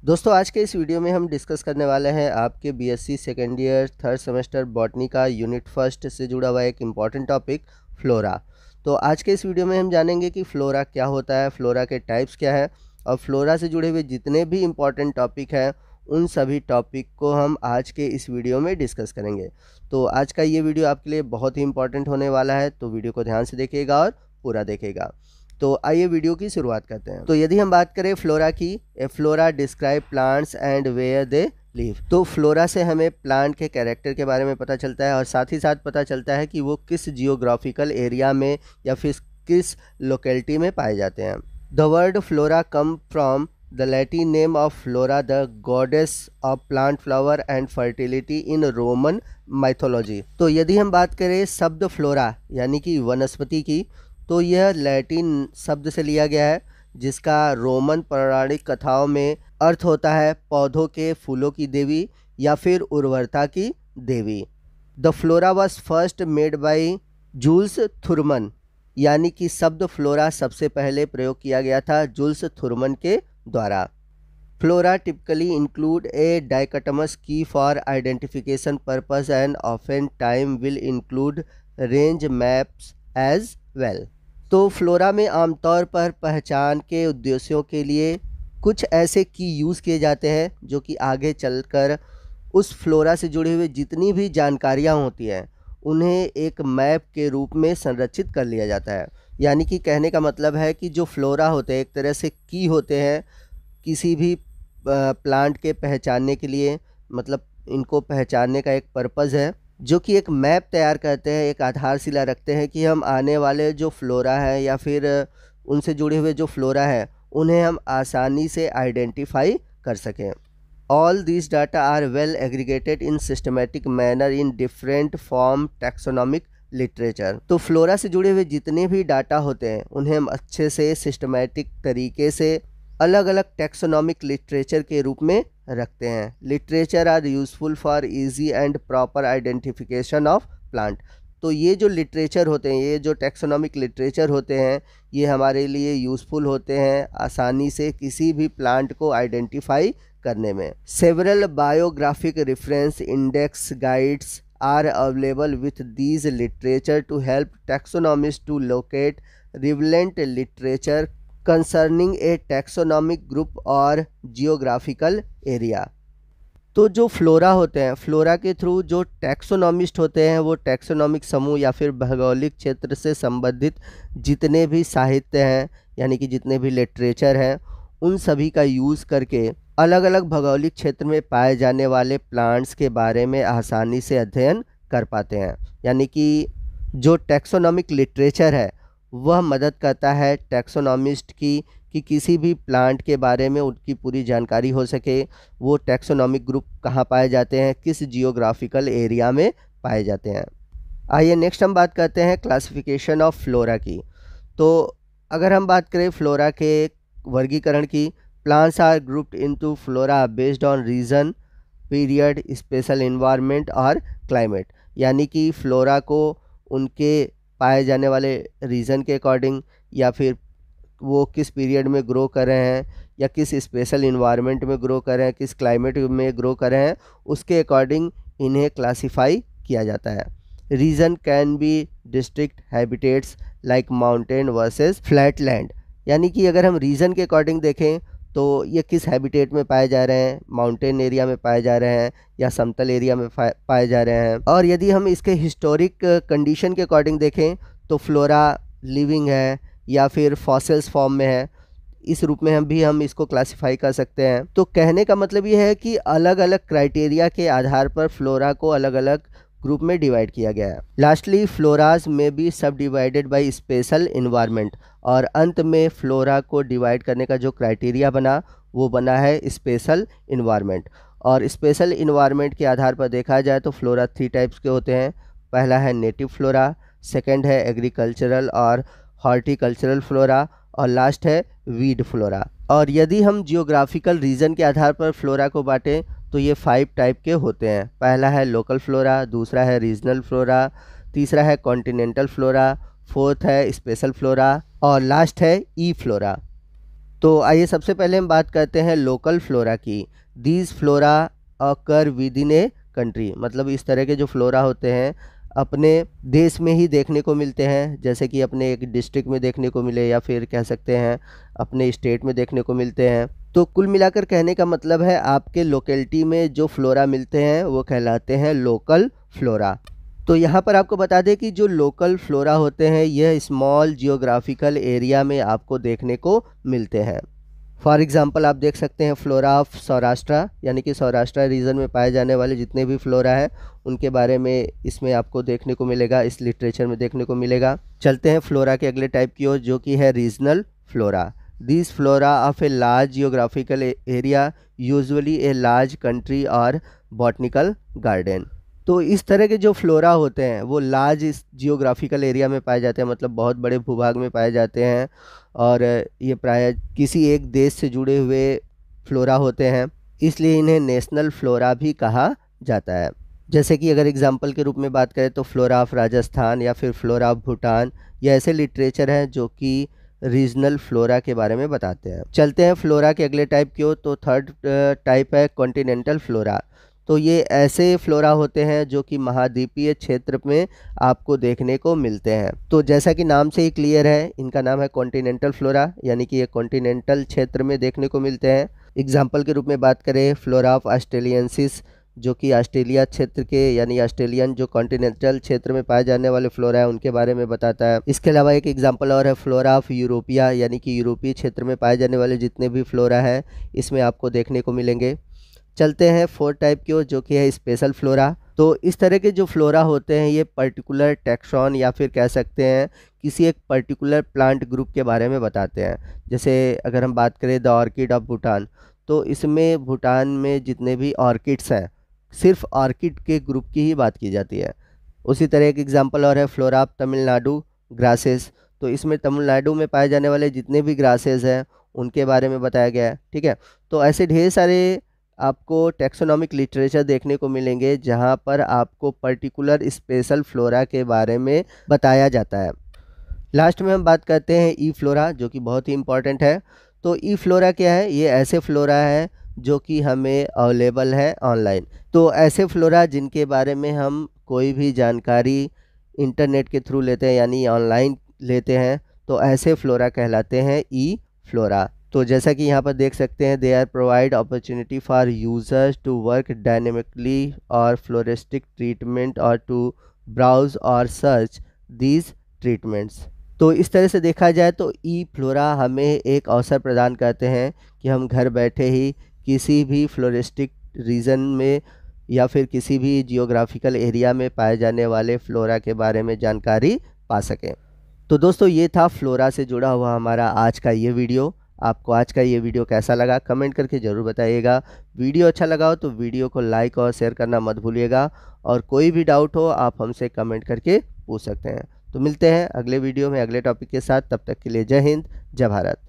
दोस्तों आज के इस वीडियो में हम डिस्कस करने वाले हैं आपके BSc second year third semester botany का यूनिट फर्स्ट से जुड़ा हुआ एक इम्पॉर्टेंट टॉपिक फ्लोरा। तो आज के इस वीडियो में हम जानेंगे कि फ्लोरा क्या होता है, फ्लोरा के टाइप्स क्या है और फ्लोरा से जुड़े हुए जितने भी इम्पॉर्टेंट टॉपिक हैं उन सभी टॉपिक को हम आज के इस वीडियो में डिस्कस करेंगे। तो आज का ये वीडियो आपके लिए बहुत ही इंपॉर्टेंट होने वाला है, तो वीडियो को ध्यान से देखिएगा और पूरा देखिएगा। तो आइए वीडियो की शुरुआत करते हैं। तो यदि हम बात करें फ्लोरा की, a flora describe plants and where they live. तो फ्लोरा से हमें प्लांट के कैरेक्टर के बारे में पता चलता है और साथ ही साथ पता चलता है कि वो किस जियोग्राफिकल एरिया में या फिर किस लोकेलिटी में पाए जाते हैं। The word flora come from the Latin name of flora, the goddess of plant flower and fertility in Roman mythology. तो यदि हम बात करें शब्द फ्लोरा यानी कि वनस्पति की, तो यह लैटिन शब्द से लिया गया है जिसका रोमन पौराणिक कथाओं में अर्थ होता है पौधों के फूलों की देवी या फिर उर्वरता की देवी। The flora was first made by Jules Thurmann, यानी कि शब्द फ्लोरा सबसे पहले प्रयोग किया गया था जूल्स थुरमन के द्वारा। Flora typically include a dichotomous key for identification purpose and often time will include range maps as well। तो फ्लोरा में आमतौर पर पहचान के उद्देश्यों के लिए कुछ ऐसे की यूज़ किए जाते हैं जो कि आगे चलकर उस फ्लोरा से जुड़े हुए जितनी भी जानकारियाँ होती हैं उन्हें एक मैप के रूप में संरक्षित कर लिया जाता है। यानी कि कहने का मतलब है कि जो फ्लोरा होते हैं एक तरह से की होते हैं किसी भी प्लांट के पहचानने के लिए, मतलब इनको पहचानने का एक पर्पज़ है जो कि एक मैप तैयार करते हैं, एक आधारशिला रखते हैं कि हम आने वाले जो फ्लोरा है या फिर उनसे जुड़े हुए जो फ्लोरा है उन्हें हम आसानी से आइडेंटिफाई कर सकें। All this data are well aggregated in systematic manner in different form taxonomic literature. तो फ्लोरा से जुड़े हुए जितने भी डाटा होते हैं उन्हें हम अच्छे से सिस्टमेटिक तरीके से अलग अलग टैक्सोनॉमिक लिटरेचर के रूप में रखते हैं। Literature are useful for easy and proper identification of plant. तो ये जो लिटरेचर होते हैं, ये जो टैक्सोनॉमिक लिटरेचर होते हैं, ये हमारे लिए यूज़फुल होते हैं आसानी से किसी भी प्लांट को आइडेंटिफाई करने में। Several biographic reference index guides are available with these literature to help taxonomist to locate relevant literature concerning a taxonomic group और जियोग्राफिकल एरिया। तो जो फ्लोरा होते हैं, फ्लोरा के थ्रू जो टैक्सोनॉमिस्ट होते हैं वो टैक्सोनॉमिक समूह या फिर भौगोलिक क्षेत्र से संबंधित जितने भी साहित्य हैं यानी कि जितने भी लिटरेचर हैं उन सभी का यूज़ करके अलग अलग भौगोलिक क्षेत्र में पाए जाने वाले प्लांट्स के बारे में आसानी से अध्ययन कर पाते हैं। यानी कि जो टैक्सोनॉमिक लिटरेचर है वह मदद करता है टैक्सोनॉमिस्ट की कि किसी भी प्लांट के बारे में उनकी पूरी जानकारी हो सके, वो टैक्सोनॉमिक ग्रुप कहाँ पाए जाते हैं, किस जियोग्राफिकल एरिया में पाए जाते हैं। आइए नेक्स्ट हम बात करते हैं क्लासिफिकेशन ऑफ फ्लोरा की। तो अगर हम बात करें फ्लोरा के वर्गीकरण की, plants are grouped into flora based on region, period, special environment और क्लाइमेट। यानी कि फ्लोरा को उनके पाए जाने वाले रीज़न के अकॉर्डिंग या फिर वो किस पीरियड में ग्रो कर रहे हैं या किस स्पेशल इन्वायरमेंट में ग्रो कर रहे हैं, किस क्लाइमेट में ग्रो कर रहे हैं, उसके अकॉर्डिंग इन्हें क्लासिफाई किया जाता है। Region can be district habitats like mountain versus flat land. यानी कि अगर हम रीजन के अकॉर्डिंग देखें तो ये किस हैबिटेट में पाए जा रहे हैं, माउंटेन एरिया में पाए जा रहे हैं या समतल एरिया में पाए जा रहे हैं। और यदि हम इसके हिस्टोरिक कंडीशन के अकॉर्डिंग देखें तो फ्लोरा लिविंग है या फिर फॉसिल्स फॉर्म में है, इस रूप में हम इसको क्लासिफाई कर सकते हैं। तो कहने का मतलब ये है कि अलग अलग क्राइटेरिया के आधार पर फ्लोरा को अलग अलग ग्रुप में डिवाइड किया गया है। लास्टली फ्लोराज में बी सब डिवाइडेड बाय स्पेशल इन्वायरमेंट, और अंत में फ्लोरा को डिवाइड करने का जो क्राइटेरिया बना वो बना है स्पेशल इन्वायरमेंट। और स्पेशल इन्वायरमेंट के आधार पर देखा जाए तो फ्लोरा 3 टाइप्स के होते हैं। पहला है नेटिव फ्लोरा, सेकंड है एग्रीकल्चरल और हॉर्टिकल्चरल फ्लोरा और लास्ट है वीड फ्लोरा। और यदि हम जियोग्राफिकल रीजन के आधार पर फ्लोरा को बांटें तो ये 5 टाइप के होते हैं। पहला है लोकल फ्लोरा, दूसरा है रीजनल फ्लोरा, तीसरा है कॉन्टिनेंटल फ्लोरा, फोर्थ है स्पेशल फ्लोरा और लास्ट है ई फ्लोरा। तो आइए सबसे पहले हम बात करते हैं लोकल फ्लोरा की। These flora occur with in a country, मतलब इस तरह के जो फ्लोरा होते हैं अपने देश में ही देखने को मिलते हैं, जैसे कि अपने एक डिस्ट्रिक्ट में देखने को मिले या फिर कह सकते हैं अपने स्टेट में देखने को मिलते हैं। तो कुल मिलाकर कहने का मतलब है आपके लोकेलिटी में जो फ्लोरा मिलते हैं वो कहलाते हैं लोकल फ्लोरा। तो यहाँ पर आपको बता दें कि जो लोकल फ्लोरा होते हैं यह स्मॉल जियोग्राफिकल एरिया में आपको देखने को मिलते हैं। फॉर एग्ज़ाम्पल आप देख सकते हैं फ्लोरा ऑफ सौराष्ट्र, यानी कि सौराष्ट्र रीजन में पाए जाने वाले जितने भी फ्लोरा हैं उनके बारे में इसमें आपको देखने को मिलेगा, इस लिटरेचर में देखने को मिलेगा। चलते हैं फ्लोरा के अगले टाइप की ओर, जो कि है regional flora. This flora of a large geographical area, usually a large country और बॉटनिकल गार्डन। तो इस तरह के जो फ्लोरा होते हैं वो लार्ज जियोग्राफिकल एरिया में पाए जाते हैं, मतलब बहुत बड़े भूभाग में पाए जाते हैं, और ये प्राय किसी एक देश से जुड़े हुए फ्लोरा होते हैं, इसलिए इन्हें नेशनल फ्लोरा भी कहा जाता है। जैसे कि अगर एग्जांपल के रूप में बात करें तो फ्लोरा ऑफ राजस्थान या फिर फ्लोरा ऑफ भूटान, ये ऐसे लिटरेचर हैं जो कि रीजनल फ्लोरा के बारे में बताते हैं। चलते हैं फ्लोरा के अगले टाइप की ओर। तो थर्ड टाइप है कॉन्टिनेंटल फ्लोरा। तो ये ऐसे फ्लोरा होते हैं जो कि महाद्वीपीय क्षेत्र में आपको देखने को मिलते हैं। तो जैसा कि नाम से ही क्लियर है, इनका नाम है कॉन्टिनेंटल फ्लोरा, यानी कि ये कॉन्टिनेंटल क्षेत्र में देखने को मिलते हैं। एग्जाम्पल के रूप में बात करें फ्लोरा ऑफ ऑस्ट्रेलियंसिस, जो कि ऑस्ट्रेलिया क्षेत्र के यानी ऑस्ट्रेलियन जो कॉन्टिनेंटल क्षेत्र में पाए जाने वाले फ्लोरा है उनके बारे में बताता है। इसके अलावा एक एग्जांपल और है फ्लोरा ऑफ यूरोपिया, यानी कि यूरोपीय क्षेत्र में पाए जाने वाले जितने भी फ्लोरा है इसमें आपको देखने को मिलेंगे। चलते हैं फोर्थ टाइप की ओर, जो कि है स्पेशल फ्लोरा। तो इस तरह के जो फ्लोरा होते हैं ये पर्टिकुलर टैक्सॉन या फिर कह सकते हैं किसी एक पर्टिकुलर प्लांट ग्रुप के बारे में बताते हैं। जैसे अगर हम बात करें द ऑर्किड ऑफ भूटान, तो इसमें भूटान में जितने भी ऑर्किड्स हैं सिर्फ ऑर्किड के ग्रुप की ही बात की जाती है। उसी तरह एक एग्जांपल और है फ्लोरा ऑफ तमिलनाडु ग्रासेस। तो इसमें तमिलनाडु में पाए जाने वाले जितने भी ग्रासेस हैं उनके बारे में बताया गया है। ठीक है, तो ऐसे ढेर सारे आपको टैक्सोनॉमिक लिटरेचर देखने को मिलेंगे जहां पर आपको पर्टिकुलर स्पेशल फ्लोरा के बारे में बताया जाता है। लास्ट में हम बात करते हैं ई फ्लोरा, जो कि बहुत ही इंपॉर्टेंट है। तो ई फ्लोरा क्या है? ये ऐसे फ्लोरा है जो कि हमें अवेलेबल है ऑनलाइन। तो ऐसे फ्लोरा जिनके बारे में हम कोई भी जानकारी इंटरनेट के थ्रू लेते हैं यानी ऑनलाइन लेते हैं, तो ऐसे फ्लोरा कहलाते हैं ई फ्लोरा। तो जैसा कि यहाँ पर देख सकते हैं, they are provide opportunity for users to work dynamically और फ्लोरिस्टिक ट्रीटमेंट और टू ब्राउज और सर्च दीज ट्रीटमेंट्स। तो इस तरह से देखा जाए तो ई फ्लोरा हमें एक अवसर प्रदान करते हैं कि हम घर बैठे ही किसी भी फ्लोरिस्टिक रीजन में या फिर किसी भी जियोग्राफिकल एरिया में पाए जाने वाले फ्लोरा के बारे में जानकारी पा सकें। तो दोस्तों ये था फ्लोरा से जुड़ा हुआ हमारा आज का ये वीडियो। आपको आज का ये वीडियो कैसा लगा कमेंट करके ज़रूर बताइएगा। वीडियो अच्छा लगा हो तो वीडियो को लाइक और शेयर करना मत भूलिएगा, और कोई भी डाउट हो आप हमसे कमेंट करके पूछ सकते हैं। तो मिलते हैं अगले वीडियो में अगले टॉपिक के साथ, तब तक के लिए जय हिंद, जय भारत।